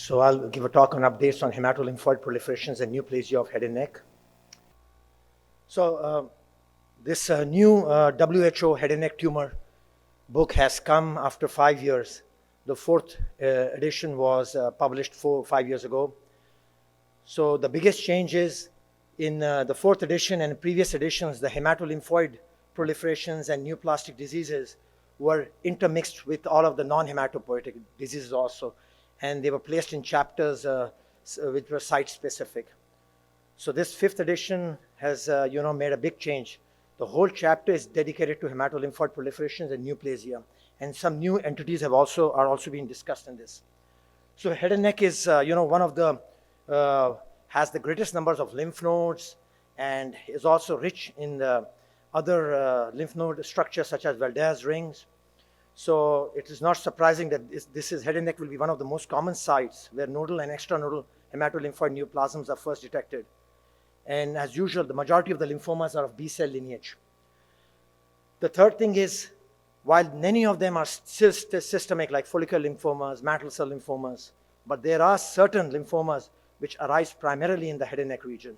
So I'll give a talk on updates on hematolymphoid proliferations and neoplasia of head and neck. So this new WHO head and neck tumor book has come after 5 years. The fourth edition was published 5 years ago. So the biggest change is in the fourth edition and previous editions, the hematolymphoid proliferations and neoplastic diseases were intermixed with all of the non-hematopoietic diseases also. And they were placed in chapters which were site-specific. So this fifth edition has made a big change. The whole chapter is dedicated to hematolymphoid proliferations and neoplasia. And some new entities are also being discussed in this. So head and neck is one of the has the greatest numbers of lymph nodes and is also rich in the other lymph node structures such as Valdez rings. So it is not surprising that this head and neck will be one of the most common sites where nodal and extranodal hematolymphoid neoplasms are first detected. And as usual, the majority of the lymphomas are of B-cell lineage. The third thing is, while many of them are still systemic, like follicular lymphomas, mantle cell lymphomas, but there are certain lymphomas which arise primarily in the head and neck region.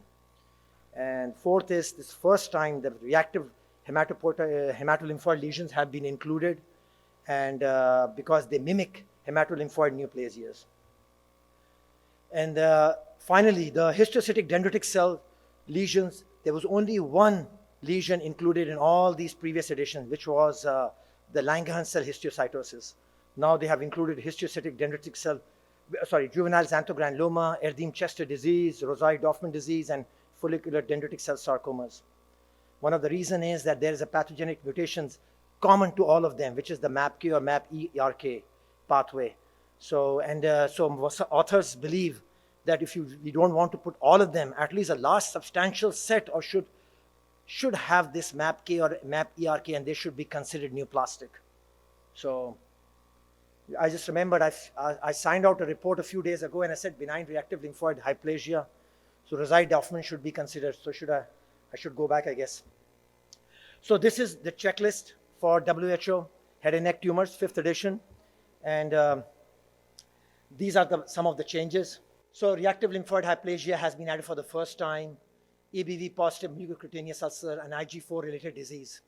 And fourth is, this first time that reactive hematolymphoid lesions have been included, and because they mimic hematolymphoid neoplasias. And finally, the histiocytic dendritic cell lesions, there was only one lesion included in all these previous editions, which was the Langerhans cell histiocytosis. Now they have included histiocytic dendritic cell, juvenile xanthogranuloma, Erdheim-Chester disease, Rosai-Dorfman disease, and follicular dendritic cell sarcomas. One of the reasons is that there is a pathogenic mutations common to all of them, which is the MAPK or MAP-ERK pathway. So authors believe that if we don't want to put all of them, at least a large substantial set or should have this MAPK or MAP-ERK, and they should be considered neoplastic. So I just remembered I signed out a report a few days ago and I said benign reactive lymphoid hyplasia. So Rosai-Dorfman should be considered. So I should go back, I guess. So this is the checklist for WHO head and neck tumors, 5th edition. And these are some of the changes. So reactive lymphoid hyplasia has been added for the first time, EBV positive mucocutaneous ulcer, and IG4 related disease.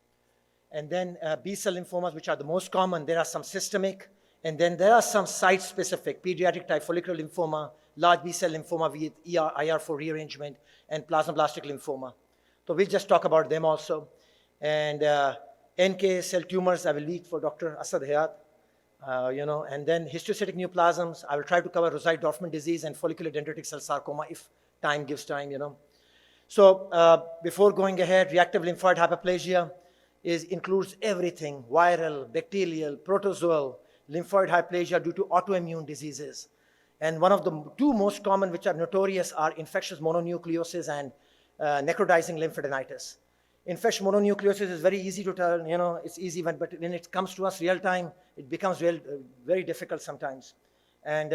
And then B-cell lymphomas, which are the most common, there are some systemic, and then there are some site-specific, pediatric type follicular lymphoma, large B-cell lymphoma with IR4 rearrangement, and plasmablastic lymphoma. So we'll just talk about them also. And NK cell tumors, I will leave for Dr. Asad Hayat. And then histiocytic neoplasms, I will try to cover Rosai-Dorfman disease and follicular dendritic cell sarcoma if time gives time, So before going ahead, reactive lymphoid hyperplasia includes everything: viral, bacterial, protozoal, lymphoid hyplasia due to autoimmune diseases. And one of the two most common, which are notorious, are infectious mononucleosis and necrotizing lymphadenitis. Infectious mononucleosis is very easy to tell, it's easy, but when it comes to us real time, it becomes very difficult sometimes. And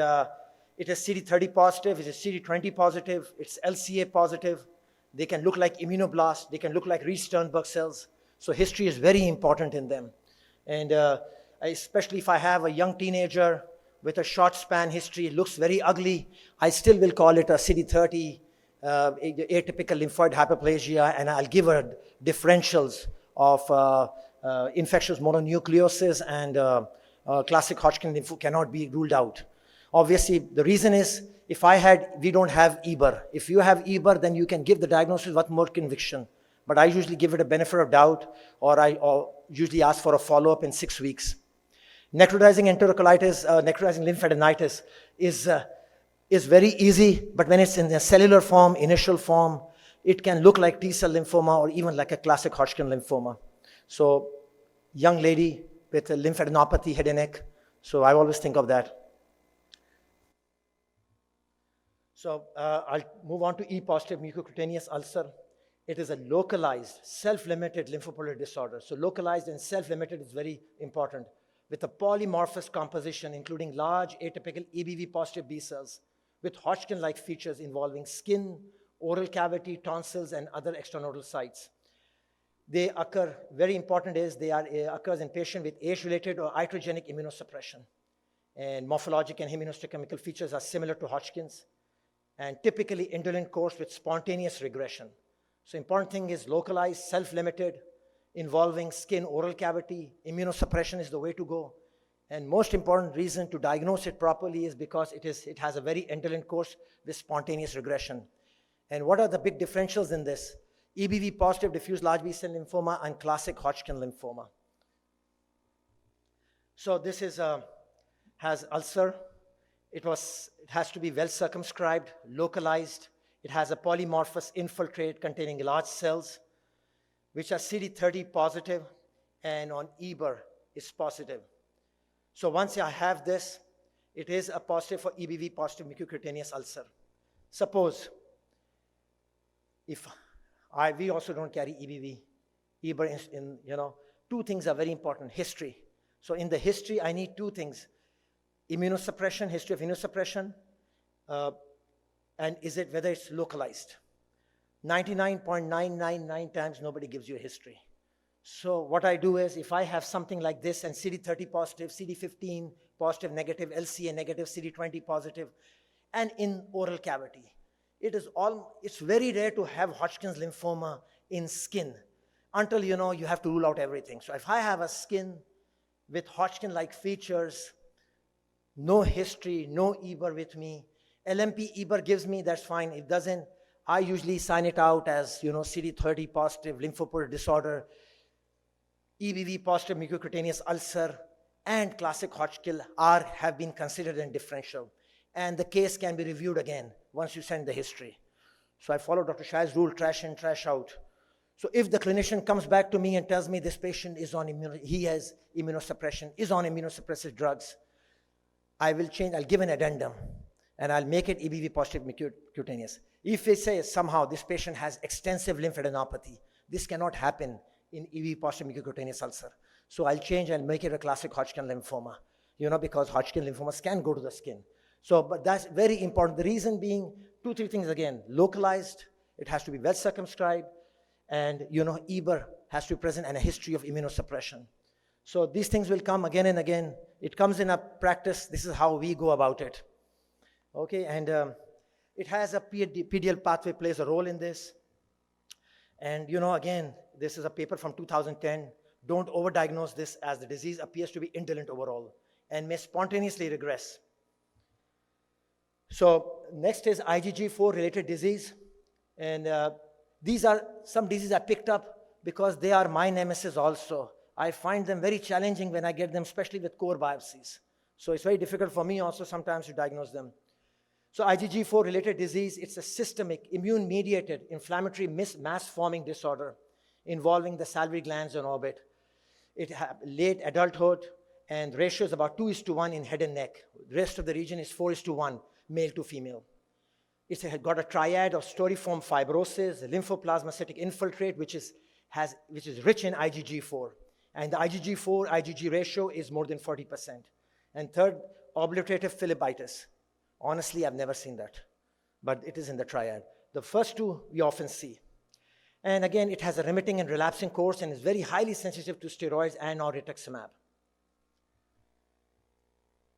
it is CD30 positive, it is CD20 positive, it's LCA positive. They can look like immunoblasts, they can look like Reed-Sternberg cells. So history is very important in them. And especially if I have a young teenager with a short span history, it looks very ugly, I still will call it a CD30 atypical lymphoid hyperplasia, and I'll give her differentials of infectious mononucleosis, and classic Hodgkin lymphoma cannot be ruled out. Obviously, the reason is we don't have EBER. If you have EBER, then you can give the diagnosis with more conviction. But I usually give it a benefit of doubt, or I usually ask for a follow-up in 6 weeks. Necrotizing enterocolitis, necrotizing lymphadenitis is very easy, but when it's in the cellular form, initial form, it can look like T-cell lymphoma or even like a classic Hodgkin lymphoma. So young lady with a lymphadenopathy, head and neck. So I always think of that. So I'll move on to E-positive mucocutaneous ulcer. It is a localized, self-limited lymphopoietic disorder. So localized and self-limited is very important, with a polymorphous composition, including large atypical EBV positive B cells with Hodgkin-like features involving skin, oral cavity, tonsils, and other extranodal sites. They occur, very important is, occurs in patients with age-related or iatrogenic immunosuppression. and morphologic and immunohistochemical features are similar to Hodgkin's, and typically indolent course with spontaneous regression. So important thing is localized, self-limited, involving skin oral cavity. Immunosuppression is the way to go. And most important reason to diagnose it properly is because it has a very indolent course with spontaneous regression. And what are the big differentials in this? EBV positive diffuse large B-cell lymphoma and classic Hodgkin lymphoma. So this is has ulcer. It has to be well circumscribed, localized. It has a polymorphous infiltrate containing large cells, which are CD30 positive, and on EBER is positive. So once I have this, it is a positive for EBV positive mucocutaneous ulcer. Suppose if we also don't carry EBV, EBER two things are very important. History. So in the history, I need two things. Immunosuppression, history of immunosuppression, and whether it's localized. 99.999 times nobody gives you a history. So what I do is, if I have something like this and CD30 positive, CD15 positive, negative, LCA negative, CD20 positive, and in oral cavity, it's very rare to have Hodgkin's lymphoma in skin until you have to rule out everything. So if I have a skin with Hodgkin-like features, no history, no EBER with me, LMP EBER gives me, that's fine. It doesn't, I usually sign it out as CD30 positive lymphopoietic disorder, EBV positive mucocutaneous ulcer, and classic Hodgkin have been considered in differential. And the case can be reviewed again once you send the history. So I follow Dr. Shah's rule, trash in, trash out. So if the clinician comes back to me and tells me this patient is on he has immunosuppression, is on immunosuppressive drugs, I'll give an addendum, and I'll make it EBV positive mucocutaneous. If they say somehow this patient has extensive lymphadenopathy, this cannot happen in EBV positive mucocutaneous ulcer. So I'll change and make it a classic Hodgkin lymphoma, because Hodgkin lymphomas can go to the skin. So, but that's very important. The reason being, 2-3 things again: localized, it has to be well circumscribed, and EBER has to be present, and a history of immunosuppression. So these things will come again and again. It comes in a practice. This is how we go about it. Okay, and it has a PDL pathway plays a role in this. And again, this is a paper from 2010. Don't overdiagnose this, as the disease appears to be indolent overall and may spontaneously regress. So next is IgG4 related disease. And these are some diseases I picked up because they are my nemesis also. I find them very challenging when I get them, especially with core biopsies. So it's very difficult for me also sometimes to diagnose them. So IgG4 related disease, it's a systemic immune-mediated inflammatory mass-forming disorder involving the salivary glands in orbit. It has late adulthood, and ratio is about 2:1 in head and neck. The rest of the region is 4:1, male to female. It's got a triad of storiform fibrosis, lymphoplasmacytic infiltrate, which is rich in IgG4. And the IgG4 IgG ratio is more than 40%. And third, obliterative phlebitis. Honestly, I've never seen that, but it is in the triad. The first two we often see. And again, it has a remitting and relapsing course and is very highly sensitive to steroids and or rituximab.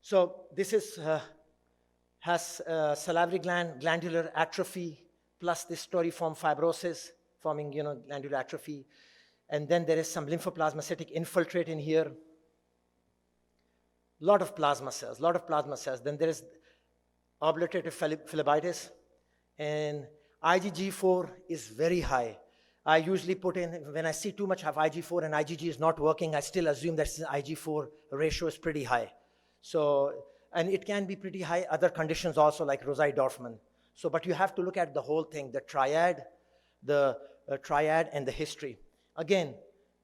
So this has salivary glandular atrophy plus this storiform fibrosis forming glandular atrophy. And then there is some lymphoplasmacytic infiltrate in here. A lot of plasma cells. Then there is obliterative phlebitis, and IgG4 is very high. I usually put in, when I see too much of IG4 and IgG is not working, I still assume that IG4 ratio is pretty high. So, and it can be pretty high other conditions also, like Rosai-Dorfman. So, but you have to look at the whole thing, the triad and the history. Again,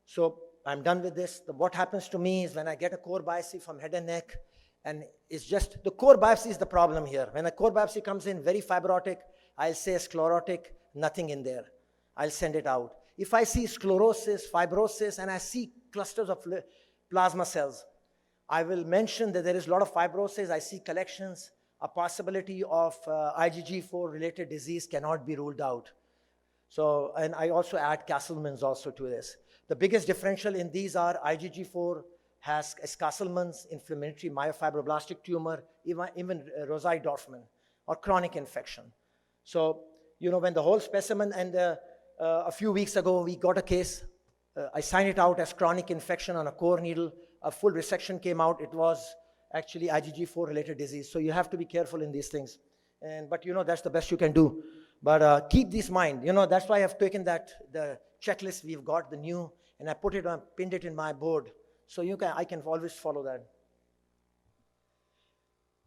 so I'm done with this. What happens to me is when I get a core biopsy from head and neck, and it's just, the core biopsy is the problem here. When a core biopsy comes in very fibrotic, I'll say sclerotic, nothing in there. I'll send it out. If I see sclerosis, fibrosis, and I see clusters of plasma cells, I will mention that there is a lot of fibrosis. I see collections. A possibility of IgG4 related disease cannot be ruled out. So, and I also add Castleman's also to this. The biggest differential in these are IgG4 has Castleman's inflammatory myofibroblastic tumor, even Rosai Dorfman, or chronic infection. So, when the whole specimen, and a few weeks ago we got a case, I signed it out as chronic infection on a core needle, a full resection came out, it was actually IgG4 related disease. So you have to be careful in these things. But that's the best you can do. But keep this in mind, that's why I've taken the checklist we've got, the new, and I pinned it in my board. So I can always follow that.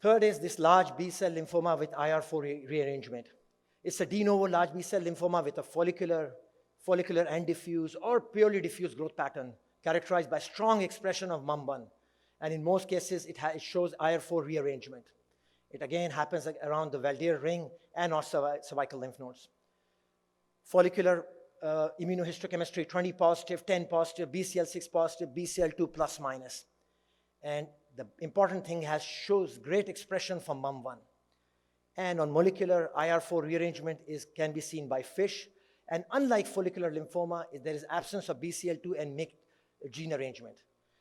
Third is this large B-cell lymphoma with IR4 rearrangement. It's a de novo large B-cell lymphoma with a follicular and diffuse or purely diffuse growth pattern characterized by strong expression of MUM1. And in most cases, it shows IR4 rearrangement. It again happens around the Valdir ring and or cervical lymph nodes. Follicular immunohistochemistry, 20 positive, 10 positive, BCL6 positive, BCL2 plus minus. And the important thing shows great expression from MUM1. And on molecular, IR4 rearrangement can be seen by FISH. And unlike follicular lymphoma, there is absence of BCL2 and MYC gene arrangement.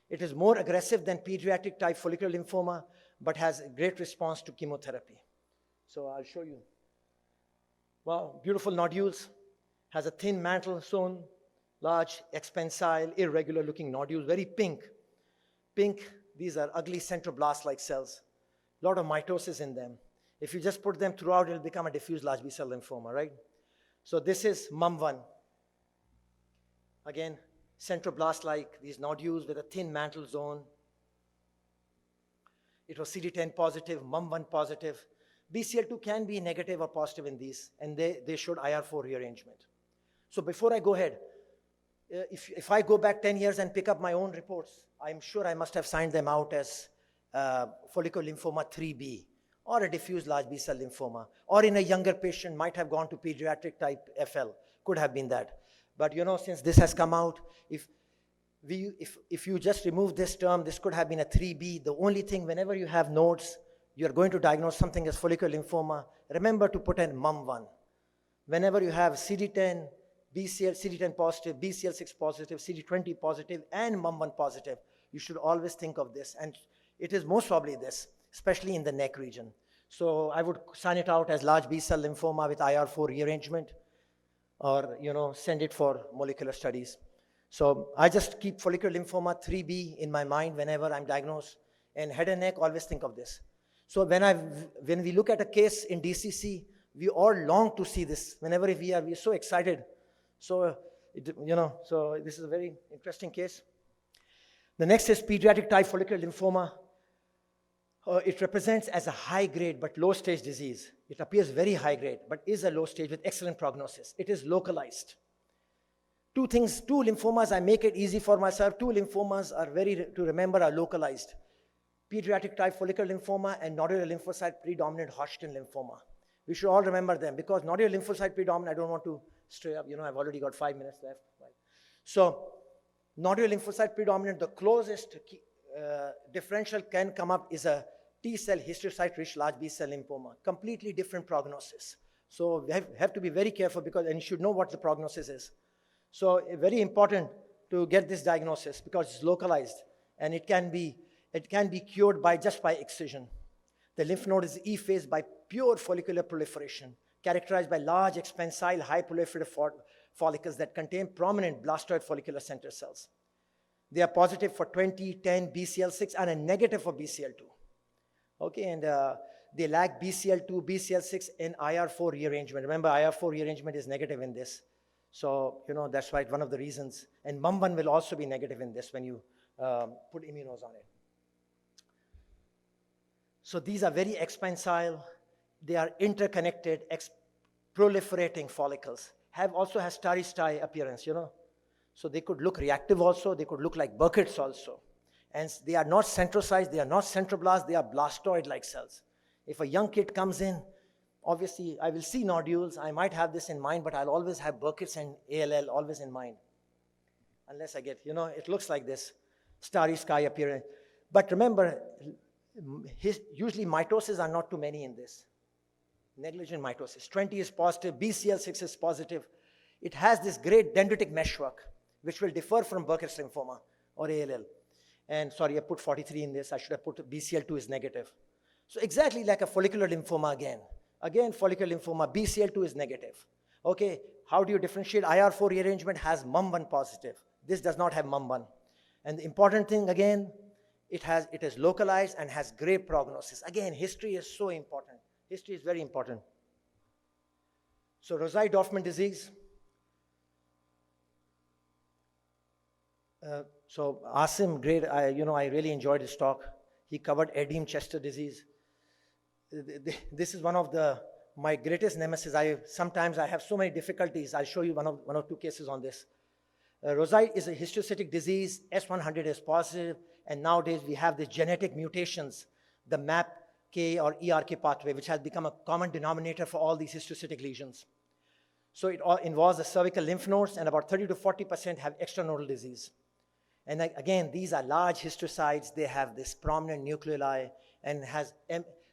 It is more aggressive than pediatric type follicular lymphoma, but has a great response to chemotherapy. So I'll show you. Wow, beautiful nodules. Has a thin mantle zone, large, expansile, irregular looking nodules, very pink. Pink, these are ugly centroblast-like cells. A lot of mitosis in them. If you just put them throughout, it'll become a diffuse large B-cell lymphoma, right? So this is MUM1. Again, centroblast-like, these nodules with a thin mantle zone. It was CD10 positive, MUM1 positive. BCL2 can be negative or positive in these, and they showed IR4 rearrangement. So before I go ahead, if I go back 10 years and pick up my own reports, I'm sure I must have signed them out as follicular lymphoma 3B, or a diffuse large B-cell lymphoma, or in a younger patient might have gone to pediatric type FL, could have been that. But since this has come out, if you just remove this term, this could have been a 3B. The only thing, whenever you have nodes, you're going to diagnose something as follicular lymphoma, remember to put in MUM1. Whenever you have CD10, CD10 positive, BCL6 positive, CD20 positive, and MUM1 positive, you should always think of this. And it is most probably this, especially in the neck region. So I would sign it out as large B-cell lymphoma with IR4 rearrangement, or send it for molecular studies. So I just keep follicular lymphoma 3B in my mind whenever I'm diagnosed. And head and neck, always think of this. So when we look at a case in DCC, we all long to see this. Whenever we are so excited. So, so this is a very interesting case. The next is pediatric type follicular lymphoma. It represents as a high grade but low stage disease. It appears very high grade, but is a low stage with excellent prognosis. It is localized. Two lymphomas, I make it easy for myself. Two lymphomas are to remember, are localized. Pediatric type follicular lymphoma and nodular lymphocyte predominant Hodgkin lymphoma. We should all remember them because nodular lymphocyte predominant, I don't want to stray up, I've already got 5 minutes left. Right. So nodular lymphocyte predominant, the closest differential can come up is a T-cell histiocyte-rich large B-cell lymphoma. Completely different prognosis. So we have to be very careful and you should know what the prognosis is. So very important to get this diagnosis because it's localized and it can be cured just by excision. The lymph node is effaced by pure follicular proliferation, characterized by large expansile high proliferative follicles that contain prominent blastoid follicular center cells. They are positive for 20, 10, BCL6 and a negative for BCL2. Okay, and they lack BCL2, BCL6 and IR4 rearrangement. Remember, IR4 rearrangement is negative in this. So, that's why one of the reasons. And MUM1 will also be negative in this when you put immunos on it. So these are very expansile. They are interconnected, proliferating follicles. Also has starry appearance, So they could look reactive also. They could look like Burkitt's also. And they are not centrosized. They are not centroblast. They are blastoid-like cells. If a young kid comes in, obviously I will see nodules. I might have this in mind, but I'll always have Burkitt's and ALL always in mind. Unless I get, it looks like this starry sky appearance. But remember, usually mitoses are not too many in this. Negligent mitosis. 20 is positive. BCL6 is positive. It has this great dendritic meshwork, which will differ from Burkitt's lymphoma or ALL. And sorry, I put 43 in this. I should have put BCL2 is negative. So exactly like a follicular lymphoma again. Again, follicular lymphoma, BCL2 is negative. Okay, how do you differentiate? IR4 rearrangement has MUM1 positive. This does not have MUM1. And the important thing again, it is localized and has great prognosis. Again, history is so important. History is very important. So Rosai-Dorfman disease. So Asim, great. I really enjoyed his talk. He covered Erdheim-Chester disease. This is one of my greatest nemesis. Sometimes I have so many difficulties. I'll show you one or two cases on this. Rosai is a histiocytic disease. S100 is positive, and nowadays we have the genetic mutations, the MAPK or ERK pathway, which has become a common denominator for all these histiocytic lesions. So it all involves the cervical lymph nodes, and about 30 to 40% have extranodal disease. And again, these are large histiocytes. They have this prominent nucleoli, and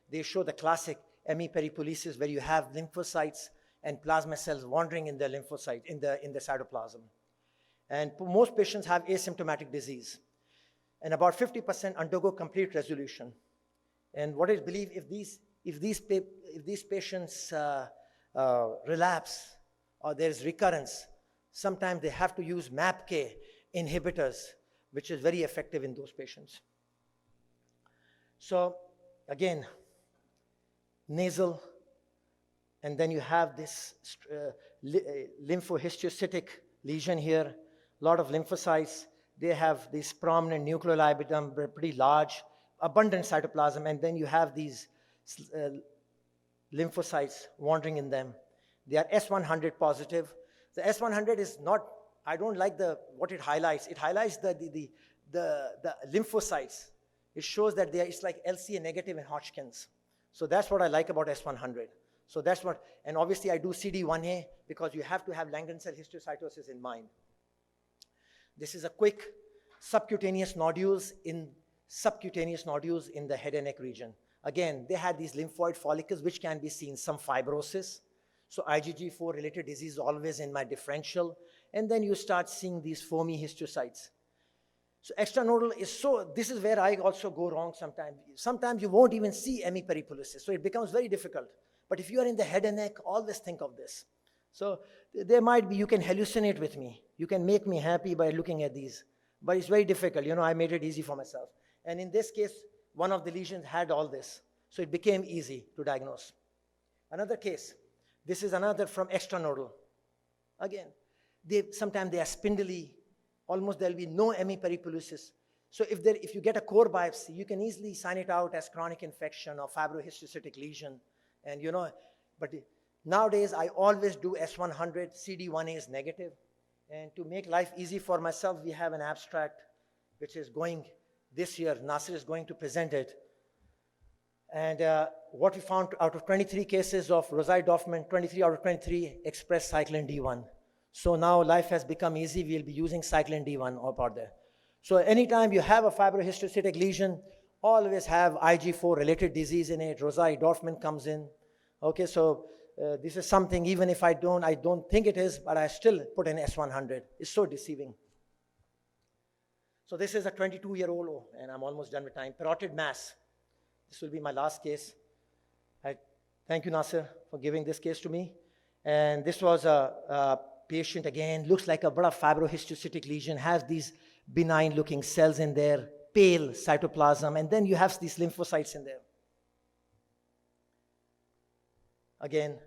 they show the classic hemiperipolysis, where you have lymphocytes and plasma cells wandering in the lymphocyte, in the cytoplasm. And most patients have asymptomatic disease. And about 50% undergo complete resolution. And what is believed, if these patients relapse or there's recurrence, sometimes they have to use MAPK inhibitors, which is very effective in those patients. So again, nasal, and then you have this lymphohistiocytic lesion here, a lot of lymphocytes. They have these prominent nucleoli, pretty large, abundant cytoplasm, and then you have these lymphocytes wandering in them. They are S100 positive. The S100 is not, I don't like what it highlights. It highlights the lymphocytes. It shows that it's like LCA negative in Hodgkin's. So that's what I like about S100. So that's what, and obviously I do CD1A because you have to have Langerhans cell histiocytosis in mind. This is a quick subcutaneous nodules in the head and neck region. Again, they had these lymphoid follicles which can be seen, some fibrosis. So IgG4 related disease always in my differential. And then you start seeing these foamy histiocytes. So extranodal this is where I also go wrong sometimes. Sometimes you won't even see hemiperipolysis. So it becomes very difficult. But if you are in the head and neck, always think of this. So there might be, you can hallucinate with me. You can make me happy by looking at these. But it's very difficult. I made it easy for myself. And in this case, one of the lesions had all this. So it became easy to diagnose. Another case. This is another from extranodal. Again, sometimes they are spindly. Almost there'll be no hemiperipolysis. So if you get a core biopsy, you can easily sign it out as chronic infection or fibrohistiocytic lesion. And but nowadays I always do S100, CD1A is negative. And to make life easy for myself, we have an abstract which is going this year. Nasir is going to present it. And what we found out of 23 cases of Rosai-Dorfman, 23 out of 23 express cyclin D1. So now life has become easy. We'll be using cyclin D1 out there. So anytime you have a fibrohistiocytic lesion, always have IG4 related disease in it. Rosai-Dorfman comes in. Okay, so this is something, even if I don't think it is, but I still put in S100. It's so deceiving. So this is a 22-year-old, and I'm almost done with time, parotid mass. This will be my last case. Thank you, Nasir, for giving this case to me. And this was a patient, again, looks like a bada fibrohistiocytic lesion, has these benign-looking cells in there, pale cytoplasm, and then you have these lymphocytes in there. Again,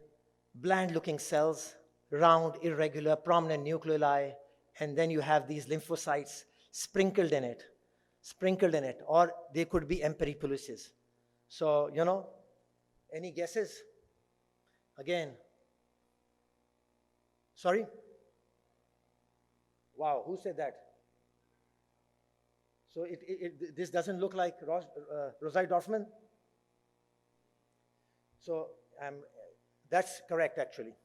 bland-looking cells, round, irregular, prominent nucleoli, and then you have these lymphocytes sprinkled in it, or they could be hemiperipolysis. So, any guesses? Again. Sorry? Wow, who said that? So this doesn't look like Rosai-Dorfman? So that's correct, actually.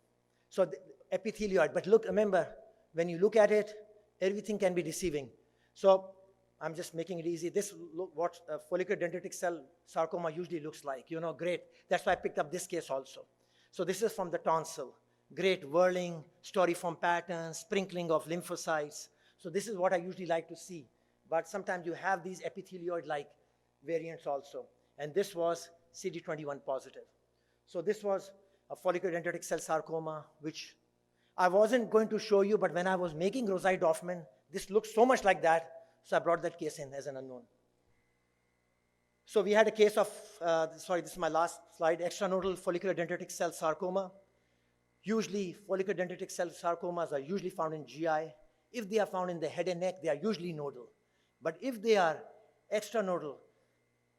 So epithelioid, but remember, when you look at it, everything can be deceiving. So I'm just making it easy. This what follicular dendritic cell sarcoma usually looks like. Great. That's why I picked up this case also. So this is from the tonsil. Great whirling, storiform patterns, sprinkling of lymphocytes. So this is what I usually like to see. but sometimes you have these epithelioid-like variants also. And this was CD21 positive. So this was a follicular dendritic cell sarcoma, which I wasn't going to show you, but when I was making Rosai-Dorfman, this looks so much like that, so I brought that case in as an unknown. So we had a case of, sorry, this is my last slide, extranodal follicular dendritic cell sarcoma. Usually, follicular dendritic cell sarcomas are usually found in GI. If they are found in the head and neck, they are usually nodal. But if they are extranodal,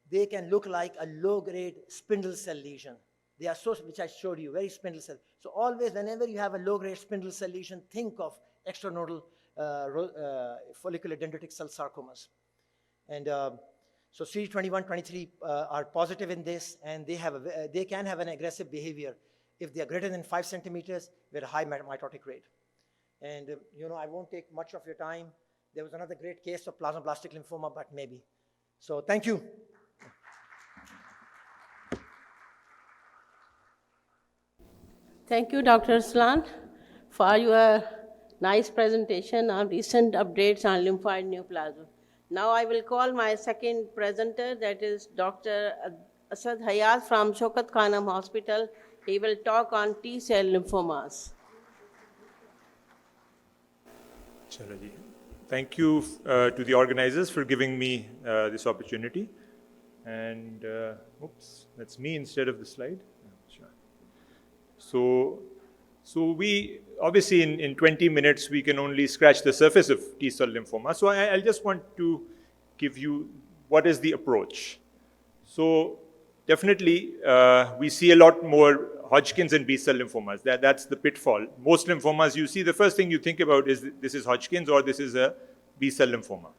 they can look like a low-grade spindle cell lesion. They are so, which I showed you, very spindle cell. So always, whenever you have a low-grade spindle cell lesion, think of extranodal follicular dendritic cell sarcomas. And so CD21, 23 are positive in this, and they can have an aggressive behavior if they are greater than 5 centimeters with a high mitotic rate. And I won't take much of your time. There was another great case of plasmablastic lymphoma, but maybe. So thank you. Thank you, Dr. Aslan, for your nice presentation on recent updates on lymphoid neoplasm. Now I will call my second presenter, that is Dr. Asad Hayat from Shokat Khanam Hospital. He will talk on T-cell lymphomas. Thank you to the organizers for giving me this opportunity. And, oops, that's me instead of the slide. Sure. So we, obviously in 20 minutes, we can only scratch the surface of T-cell lymphoma. So I just want to give you what is the approach. So definitely, we see a lot more Hodgkin's and B-cell lymphomas. That's the pitfall. Most lymphomas you see, the first thing you think about is this is Hodgkin's or this is a B-cell lymphoma.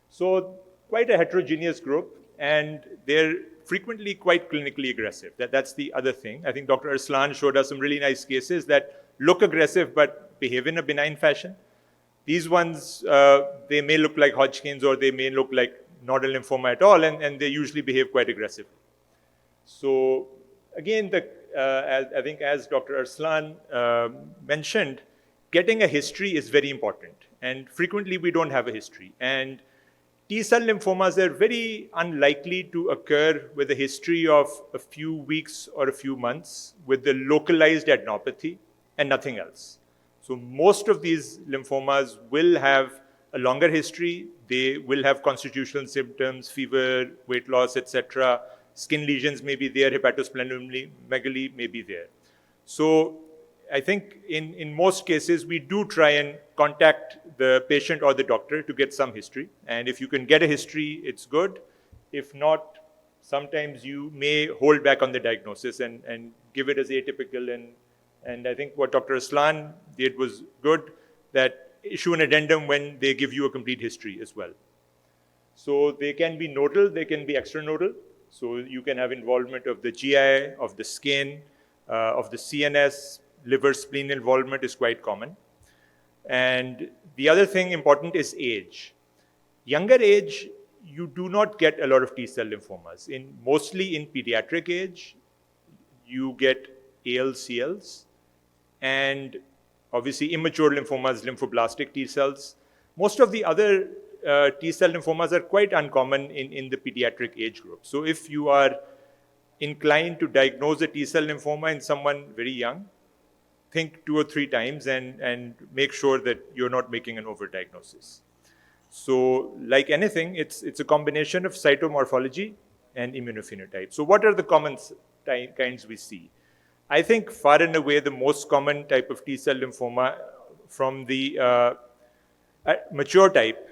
So quite a heterogeneous group, and they're frequently quite clinically aggressive. That's the other thing. I think Dr. Arslan showed us some really nice cases that look aggressive but behave in a benign fashion. These ones, they may look like Hodgkin's or they may look like nodal lymphoma at all, and they usually behave quite aggressively. So again, I think as Dr. Arslan mentioned, getting a history is very important. And frequently we don't have a history. And T-cell lymphomas are very unlikely to occur with a history of a few weeks or a few months with the localized adenopathy and nothing else. So most of these lymphomas will have a longer history. They will have constitutional symptoms, fever, weight loss, etc. Skin lesions may be there, hepatosplenomegaly may be there. So I think in most cases, we do try and contact the patient or the doctor to get some history. And if you can get a history, it's good. If not, sometimes you may hold back on the diagnosis and give it as atypical. And I think what Dr. Aslan did was good, that issue an addendum when they give you a complete history as well. So they can be nodal, they can be extranodal. So you can have involvement of the GI, of the skin, of the CNS, liver, spleen involvement is quite common. And the other thing important is age. Younger age, you do not get a lot of T-cell lymphomas. Mostly in pediatric age, you get ALCLs, and obviously immature lymphomas, lymphoblastic T-cells. Most of the other T-cell lymphomas are quite uncommon in the pediatric age group. So if you are inclined to diagnose a T-cell lymphoma in someone very young, think 2 or 3 times and make sure that you're not making an overdiagnosis. So like anything, it's a combination of cytomorphology and immunophenotype. So what are the common kinds we see? I think far and away the most common type of T-cell lymphoma from the mature type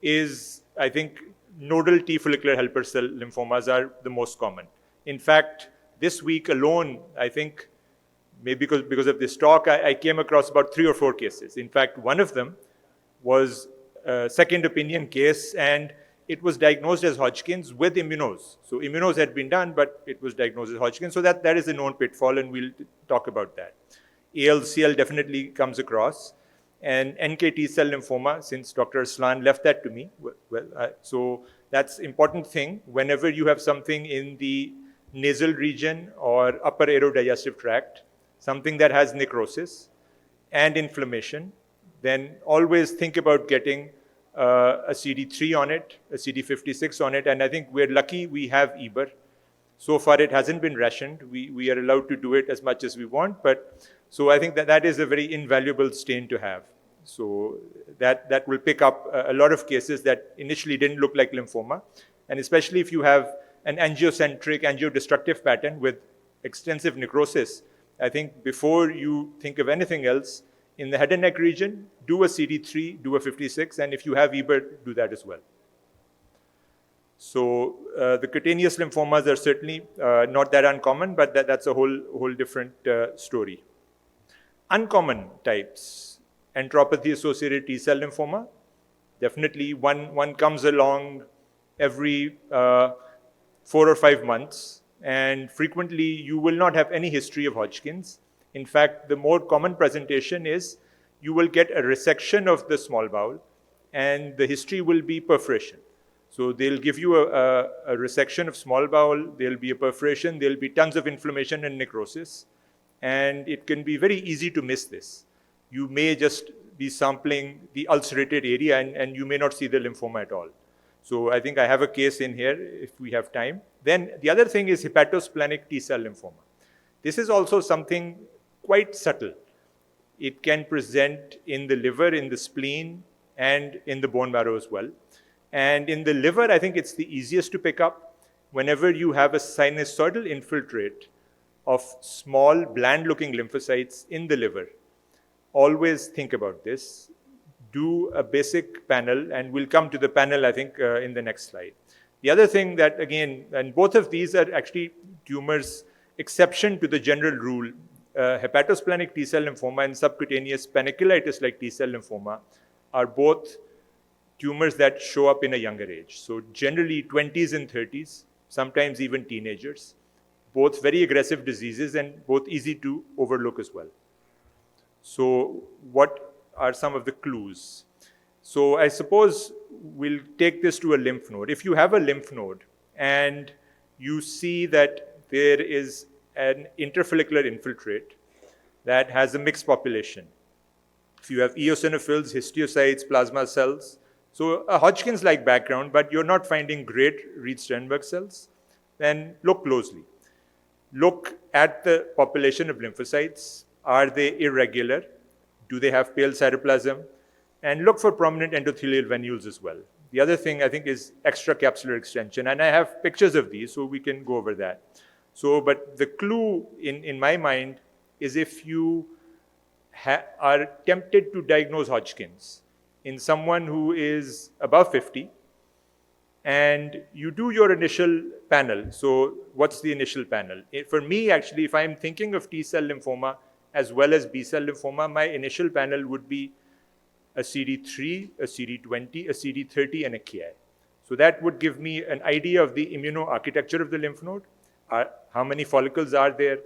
is, I think, nodal T follicular helper cell lymphomas are the most common. In fact, this week alone, I think, maybe because of this talk, I came across about 3 or 4 cases. In fact, one of them was a second opinion case, and it was diagnosed as Hodgkin's with immunos. So immunos had been done, but it was diagnosed as Hodgkin's. So that is a known pitfall, and we'll talk about that. ALCL definitely comes across. And NKT cell lymphoma, since Dr. Aslan left that to me, so that's important thing. Whenever you have something in the nasal region or upper aerodigestive tract, something that has necrosis and inflammation, then always think about getting a CD3 on it, a CD56 on it, and I think we're lucky we have EBER. So far, it hasn't been rationed. We are allowed to do it as much as we want, but so I think that is a very invaluable stain to have. So that will pick up a lot of cases that initially didn't look like lymphoma, and especially if you have an angiocentric, angiodestructive pattern with extensive necrosis. I think before you think of anything else, in the head and neck region, do a CD3, do a 56, and if you have EBER, do that as well. So the cutaneous lymphomas are certainly not that uncommon, but that's a whole different story. Uncommon types, entropathy-associated T-cell lymphoma. Definitely one comes along every 4 or 5 months, and frequently you will not have any history of Hodgkin's. In fact, the more common presentation is you will get a resection of the small bowel, and the history will be perforation. So they'll give you a resection of small bowel, there'll be a perforation, there'll be tons of inflammation and necrosis, and it can be very easy to miss this. You may just be sampling the ulcerated area and you may not see the lymphoma at all. So I think I have a case in here if we have time. Then the other thing is hepatosplenic T-cell lymphoma. This is also something quite subtle. It can present in the liver, in the spleen, and in the bone marrow as well. And in the liver, I think it's the easiest to pick up. Whenever you have a sinusoidal infiltrate of small, bland-looking lymphocytes in the liver, always think about this. Do a basic panel, and we'll come to the panel, I think, in the next slide. The other thing that, again, and both of these are actually tumors, exception to the general rule. Hepatosplenic T-cell lymphoma and subcutaneous panniculitis-like T-cell lymphoma are both tumors that show up in a younger age. So generally 20s and 30s, sometimes even teenagers, both very aggressive diseases and both easy to overlook as well. So what are some of the clues? So I suppose we'll take this to a lymph node. If you have a lymph node and you see that there is an interfollicular infiltrate that has a mixed population, if you have eosinophils, histiocytes, plasma cells, so a Hodgkin's-like background, but you're not finding great Reed-Sternberg cells, then look closely. Look at the population of lymphocytes. Are they irregular? Do they have pale cytoplasm? And look for prominent endothelial venules as well. The other thing I think is extracapsular extension, and I have pictures of these, so we can go over that. So, but the clue in my mind is if you are tempted to diagnose Hodgkin's in someone who is above 50, and you do your initial panel. So what's the initial panel? For me, actually, if I'm thinking of T-cell lymphoma as well as B-cell lymphoma, my initial panel would be a CD3, a CD20, a CD30, and a Ki. So that would give me an idea of the immunoarchitecture of the lymph node. How many follicles are there?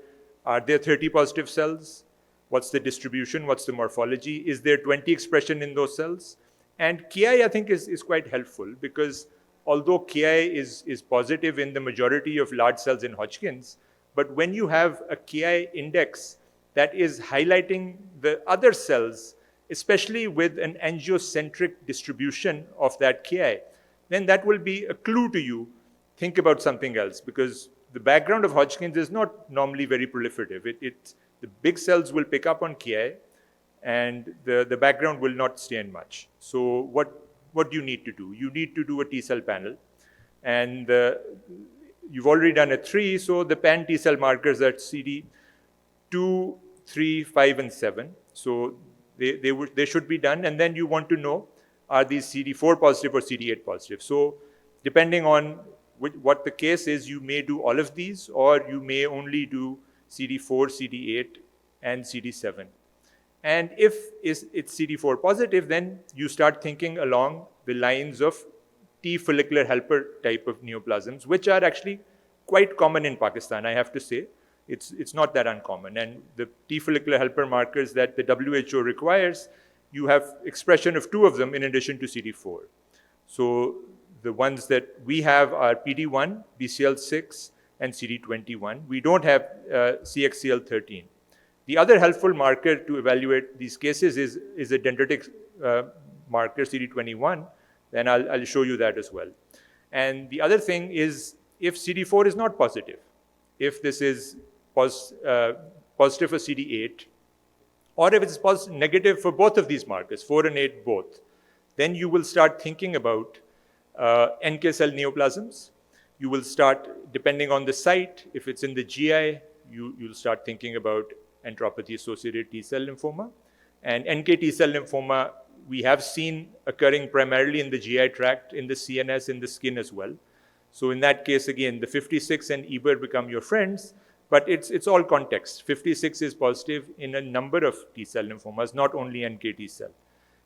Are there 30 positive cells? What's the distribution? What's the morphology? Is there 20 expression in those cells? And Ki, I think, is quite helpful because although Ki is positive in the majority of large cells in Hodgkin's, but when you have a Ki index that is highlighting the other cells, especially with an angiocentric distribution of that Ki, then that will be a clue to you. Think about something else because the background of Hodgkin's is not normally very proliferative. The big cells will pick up on Ki, and the background will not stain much. So what do you need to do? You need to do a T-cell panel, and you've already done a 3, so the pan T-cell markers are CD2, 3, 5, and 7. So they should be done, and then you want to know, are these CD4 positive or CD8 positive? So depending on what the case is, you may do all of these, or you may only do CD4, CD8, and CD7. And if it's CD4 positive, then you start thinking along the lines of T follicular helper type of neoplasms, which are actually quite common in Pakistan, I have to say. It's not that uncommon. And the T follicular helper markers that the WHO requires, you have expression of 2 of them in addition to CD4. So the ones that we have are PD1, BCL6, and CD21. We don't have CXCL13. The other helpful marker to evaluate these cases is a dendritic marker, CD21, then I'll show you that as well. And the other thing is if CD4 is not positive, if this is positive for CD8, or if it's negative for both of these markers, 4 and 8 both, then you will start thinking about NK cell neoplasms. You will start, depending on the site, if it's in the GI, you'll start thinking about enteropathy-associated T-cell lymphoma. And NK T-cell lymphoma, we have seen occurring primarily in the GI tract, in the CNS, in the skin as well. So in that case, again, the 56 and EBER become your friends, but it's all context. 56 is positive in a number of T-cell lymphomas, not only NK T-cell.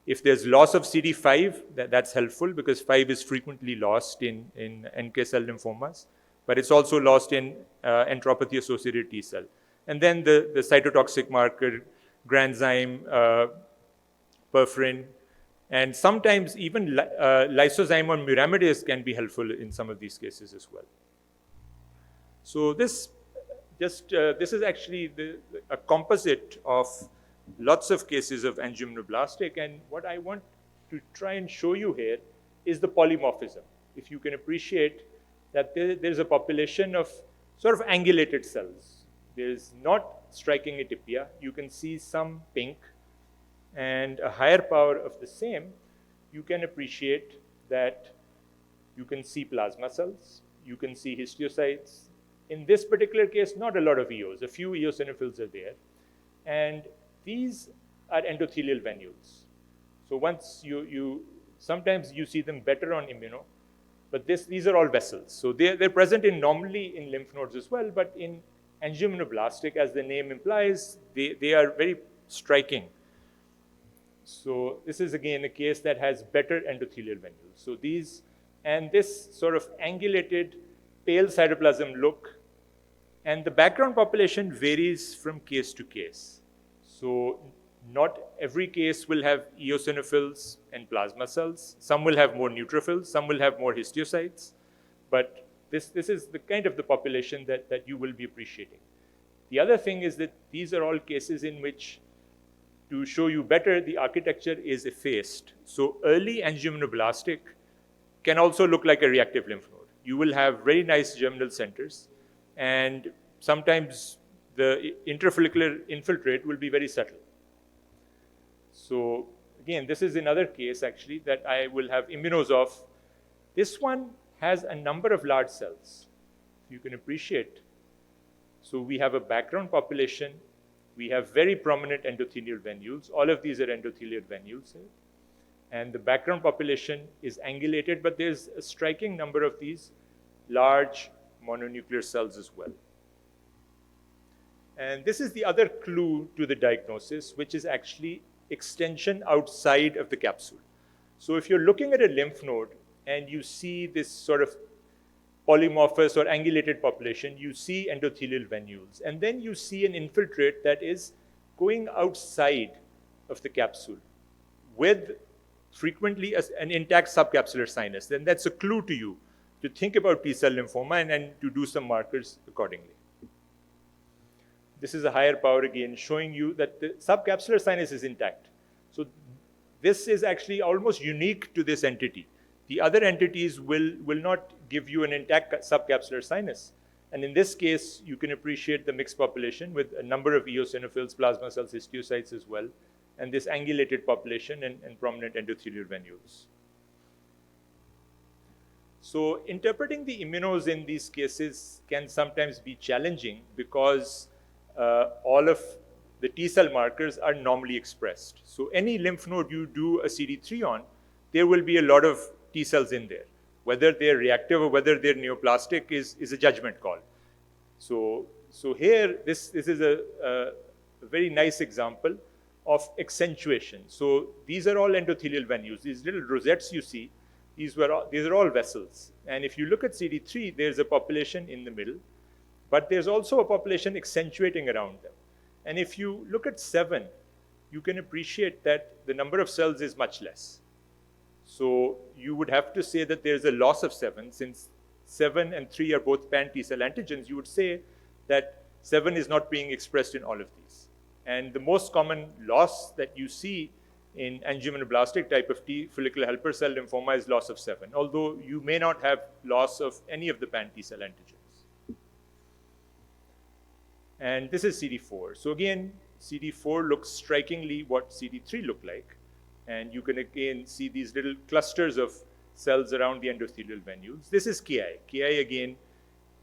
If there's loss of CD5, that's helpful because 5 is frequently lost in NK cell lymphomas, but it's also lost in enteropathy-associated T-cell. And then the cytotoxic marker, granzyme, perforin, and sometimes even lysozyme or muramidase can be helpful in some of these cases as well. So this is actually a composite of lots of cases of angioimmunoblastic, and what I want to try and show you here is the polymorphism. If you can appreciate that there's a population of sort of angulated cells. There's not striking atypia. You can see some pink, and a higher power of the same, you can appreciate that you can see plasma cells, you can see histiocytes. In this particular case, not a lot of EOs, a few eosinophils are there. And these are endothelial venules. So once sometimes you see them better on immuno, but these are all vessels. So they're present normally in lymph nodes as well, but in angioimmunoblastic, as the name implies, they are very striking. So this is again a case that has better endothelial venules. So this sort of angulated pale cytoplasm look, and the background population varies from case to case. So not every case will have eosinophils and plasma cells. Some will have more neutrophils, some will have more histiocytes, but this is the kind of the population that you will be appreciating. The other thing is that these are all cases in which, to show you better, the architecture is effaced. So early angioimmunoblastic can also look like a reactive lymph node. You will have very nice germinal centers, and sometimes the intrafollicular infiltrate will be very subtle. So again, this is another case actually that I will have immunos of. This one has a number of large cells. You can appreciate. So we have a background population. We have very prominent endothelial venules. All of these are endothelial venules. And the background population is angulated, but there's a striking number of these large mononuclear cells as well. And this is the other clue to the diagnosis, which is actually extension outside of the capsule. So if you're looking at a lymph node and you see this sort of polymorphous or angulated population, you see endothelial venules. And then you see an infiltrate that is going outside of the capsule with frequently an intact subcapsular sinus. Then that's a clue to you to think about T-cell lymphoma and to do some markers accordingly. This is a higher power again, showing you that the subcapsular sinus is intact. So this is actually almost unique to this entity. The other entities will not give you an intact subcapsular sinus. And in this case, you can appreciate the mixed population with a number of eosinophils, plasma cells, histiocytes as well, and this angulated population and prominent endothelial venules. So interpreting the immunos in these cases can sometimes be challenging because all of the T-cell markers are normally expressed. So any lymph node you do a CD3 on, there will be a lot of T-cells in there. Whether they're reactive or whether they're neoplastic is a judgment call. So here, this is a very nice example of accentuation. So these are all endothelial venules. These little rosettes you see, these are all vessels. And if you look at CD3, there's a population in the middle, but there's also a population accentuating around them. And if you look at 7, you can appreciate that the number of cells is much less. So you would have to say that there's a loss of 7. Since 7 and 3 are both pan-T-cell antigens, you would say that 7 is not being expressed in all of these. And the most common loss that you see in angioimmunoblastic type of T follicular helper cell lymphoma is loss of 7, although you may not have loss of any of the pan T cell antigens. And this is CD4. So again, CD4 looks strikingly what CD3 looked like. And you can again see these little clusters of cells around the endothelial venules. This is KI. KI again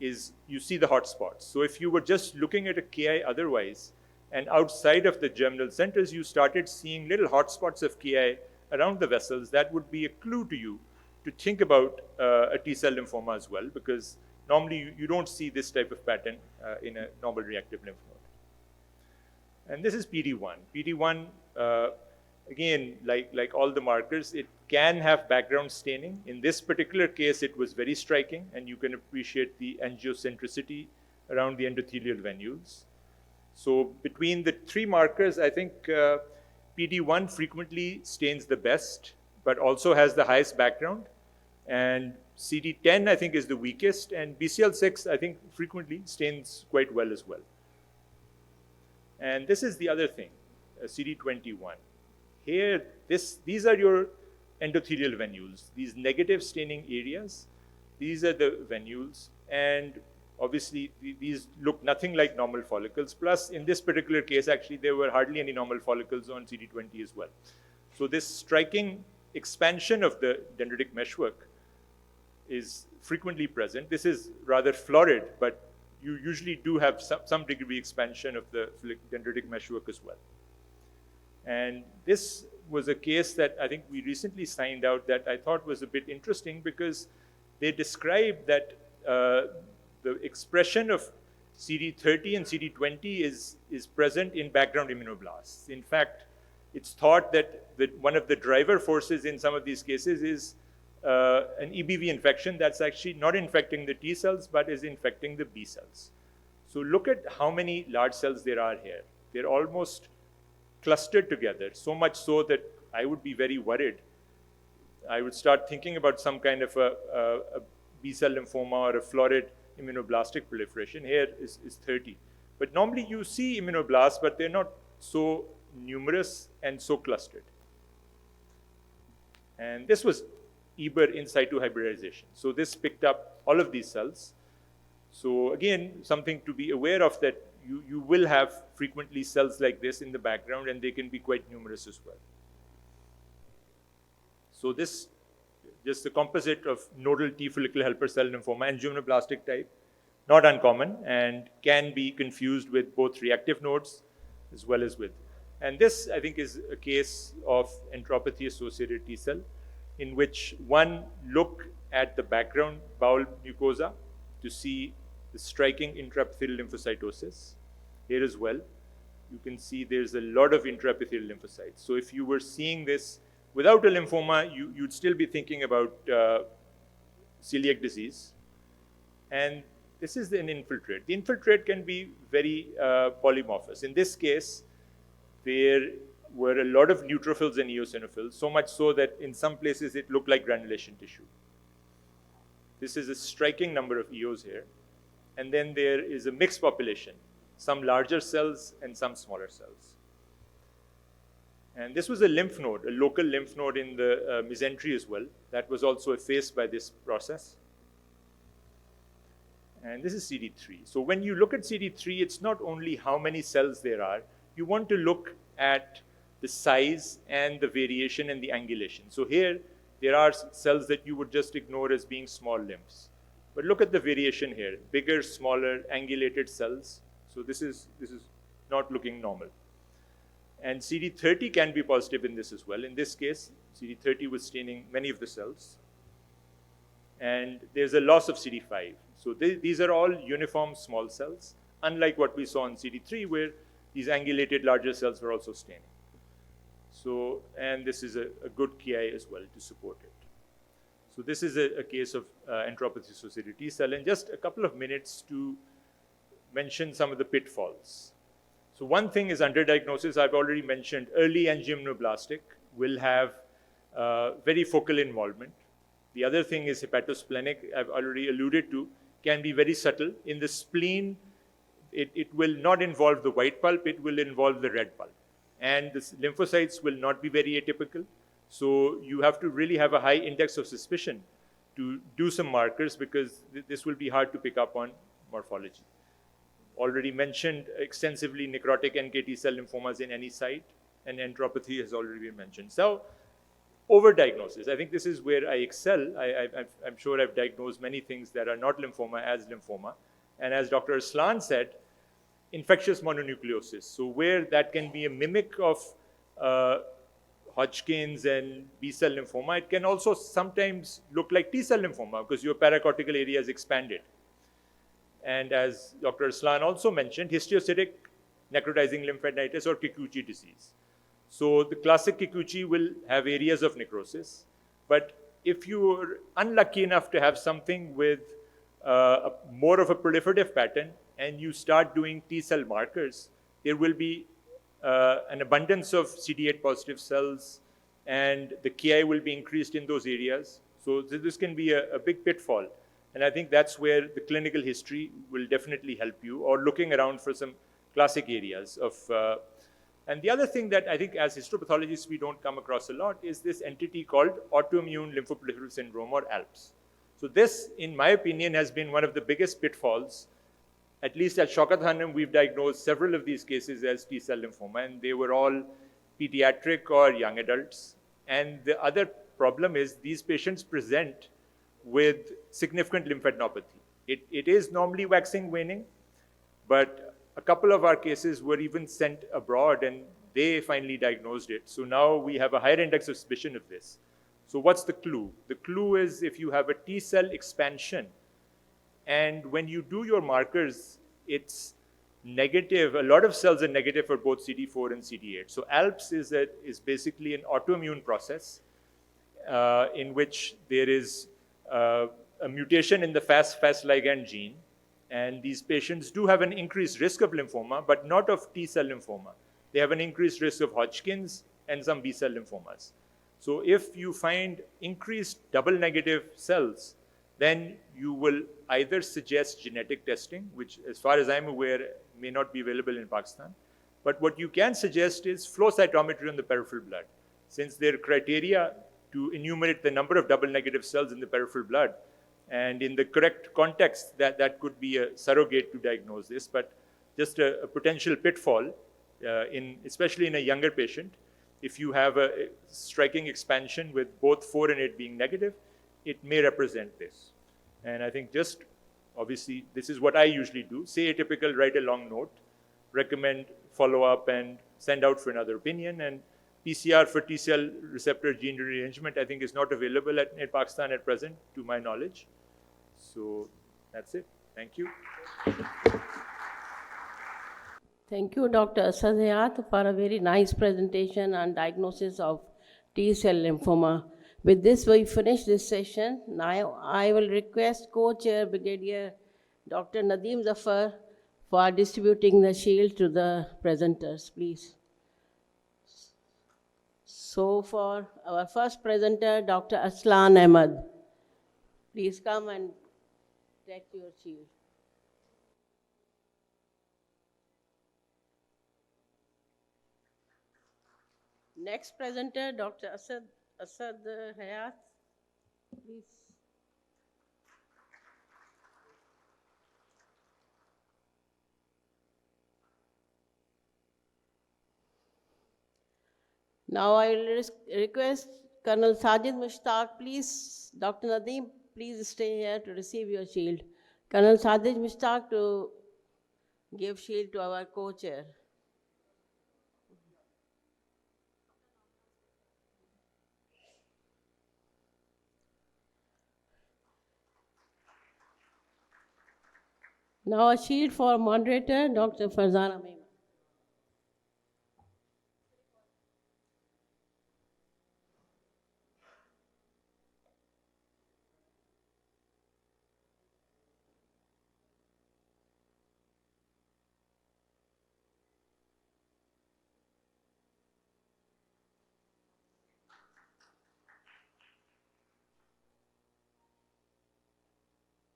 is, you see the hot spots. So if you were just looking at a KI otherwise, and outside of the germinal centers, you started seeing little hot spots of KI around the vessels, that would be a clue to you to think about a T cell lymphoma as well, because normally you don't see this type of pattern in a normal reactive lymph node. And this is PD1. PD1, again, like all the markers, it can have background staining. In this particular case, it was very striking, and you can appreciate the angiocentricity around the endothelial venules. So between the three markers, I think PD1 frequently stains the best, but also has the highest background. And CD10, I think, is the weakest, and BCL6, I think, frequently stains quite well as well. And this is the other thing, CD21. Here, these are your endothelial venules, these negative staining areas. These are the venules, and obviously these look nothing like normal follicles. Plus, in this particular case, actually, there were hardly any normal follicles on CD20 as well. So this striking expansion of the dendritic meshwork is frequently present. This is rather florid, but you usually do have some degree expansion of the dendritic meshwork as well. And this was a case that I think we recently signed out that I thought was a bit interesting, because they described that the expression of CD30 and CD20 is present in background immunoblasts. In fact, it's thought that one of the driver forces in some of these cases is an EBV infection that's actually not infecting the T cells, but is infecting the B cells. So look at how many large cells there are here. They're almost clustered together, so much so that I would be very worried. I would start thinking about some kind of a B cell lymphoma or a florid immunoblastic proliferation. Here is 30. But normally you see immunoblasts, but they're not so numerous and so clustered. And this was Eber in situ hybridization. So this picked up all of these cells. So again, something to be aware of, that you will have frequently cells like this in the background, and they can be quite numerous as well. So this, just the composite of nodal T follicular helper cell lymphoma, angioimmunoblastic type, not uncommon, and can be confused with both reactive nodes as well as with. And this, I think, is a case of enteropathy-associated T cell, in which one look at the background bowel mucosa to see the striking intraepithelial lymphocytosis. Here as well, you can see there's a lot of intraepithelial lymphocytes. So if you were seeing this without a lymphoma, you'd still be thinking about celiac disease. And this is an infiltrate. The infiltrate can be very polymorphous. In this case, there were a lot of neutrophils and eosinophils, so much so that in some places it looked like granulation tissue. This is a striking number of EOs here. And then there is a mixed population, some larger cells and some smaller cells. And this was a lymph node, a local lymph node in the mesentery as well. That was also effaced by this process. And this is CD3. So when you look at CD3, it's not only how many cells there are, you want to look at the size and the variation and the angulation. So here, there are cells that you would just ignore as being small lymphs. But look at the variation here, bigger, smaller, angulated cells. So this is not looking normal. And CD30 can be positive in this as well. In this case, CD30 was staining many of the cells. And there's a loss of CD5. So these are all uniform small cells, unlike what we saw in CD3, where these angulated larger cells were also staining. So, and this is a good KI as well to support it. So this is a case of enteropathy-associated T cell. And just a couple of minutes to mention some of the pitfalls. So one thing is underdiagnosis. I've already mentioned early angioimmunoblastic will have very focal involvement. The other thing is hepatosplenic, I've already alluded to, can be very subtle. In the spleen, it will not involve the white pulp, it will involve the red pulp. and the lymphocytes will not be very atypical. So you have to really have a high index of suspicion to do some markers, because this will be hard to pick up on morphology. Already mentioned extensively necrotic NK cell lymphomas in any site, and enteropathy has already been mentioned. So overdiagnosis, I think this is where I excel. I'm sure I've diagnosed many things that are not lymphoma as lymphoma. And as Dr. Aslan said, infectious mononucleosis. So where that can be a mimic of Hodgkin's and B-cell lymphoma, it can also sometimes look like T-cell lymphoma because your paracortical area is expanded. And as Dr. Aslan also mentioned, histiocytic necrotizing lymphadenitis or Kikuchi disease. So the classic Kikuchi will have areas of necrosis, but if you're unlucky enough to have something with more of a proliferative pattern and you start doing T-cell markers, there will be an abundance of CD8 positive cells, and the Ki will be increased in those areas. So this can be a big pitfall. And I think that's where the clinical history will definitely help you, or looking around for some classic areas of. And the other thing that I think as histopathologists we don't come across a lot is this entity called autoimmune lymphoproliferative syndrome, or ALPS. So this, in my opinion, has been one of the biggest pitfalls. At least at Shaukat Hanum, we've diagnosed several of these cases as T-cell lymphoma, and they were all pediatric or young adults. And the other problem is these patients present with significant lymphadenopathy. It is normally waxing waning, but a couple of our cases were even sent abroad and they finally diagnosed it. So now we have a higher index of suspicion of this. So what's the clue? The clue is if you have a T-cell expansion, and when you do your markers, it's negative. A lot of cells are negative for both CD4 and CD8. So ALPS is basically an autoimmune process in which there is a mutation in the FAS ligand gene. And these patients do have an increased risk of lymphoma, but not of T-cell lymphoma. They have an increased risk of Hodgkin's and some B-cell lymphomas. So if you find increased double negative cells, then you will either suggest genetic testing, which as far as I'm aware may not be available in Pakistan. But what you can suggest is flow cytometry on the peripheral blood. Since there are criteria to enumerate the number of double negative cells in the peripheral blood, and in the correct context, that could be a surrogate to diagnose this, but just a potential pitfall, especially in a younger patient. If you have a striking expansion with both 4 and 8 being negative, it may represent this. And I think just, obviously, this is what I usually do. Say atypical, write a long note, recommend follow-up and send out for another opinion. And PCR for T-cell receptor gene rearrangement, I think is not available in Pakistan at present, to my knowledge. So that's it. Thank you. Thank you, Dr. Asad Hayat, for a very nice presentation on diagnosis of T-cell lymphoma. With this, we finish this session. Now, I will request Co-Chair Brigadier Dr. Nadeem Zafar for distributing the shield to the presenters, please. So for our first presenter, Dr. Aslan Ahmed, please come and take your shield. Next presenter, Dr. Asad Hayat, please. Now I will request Colonel Sajid Mushtaq, please. Dr. Nadeem, please stay here to receive your shield. Colonel Sajid Mushtaq to give shield to our co-chair. Now a shield for moderator, Dr. Farzana Mehman.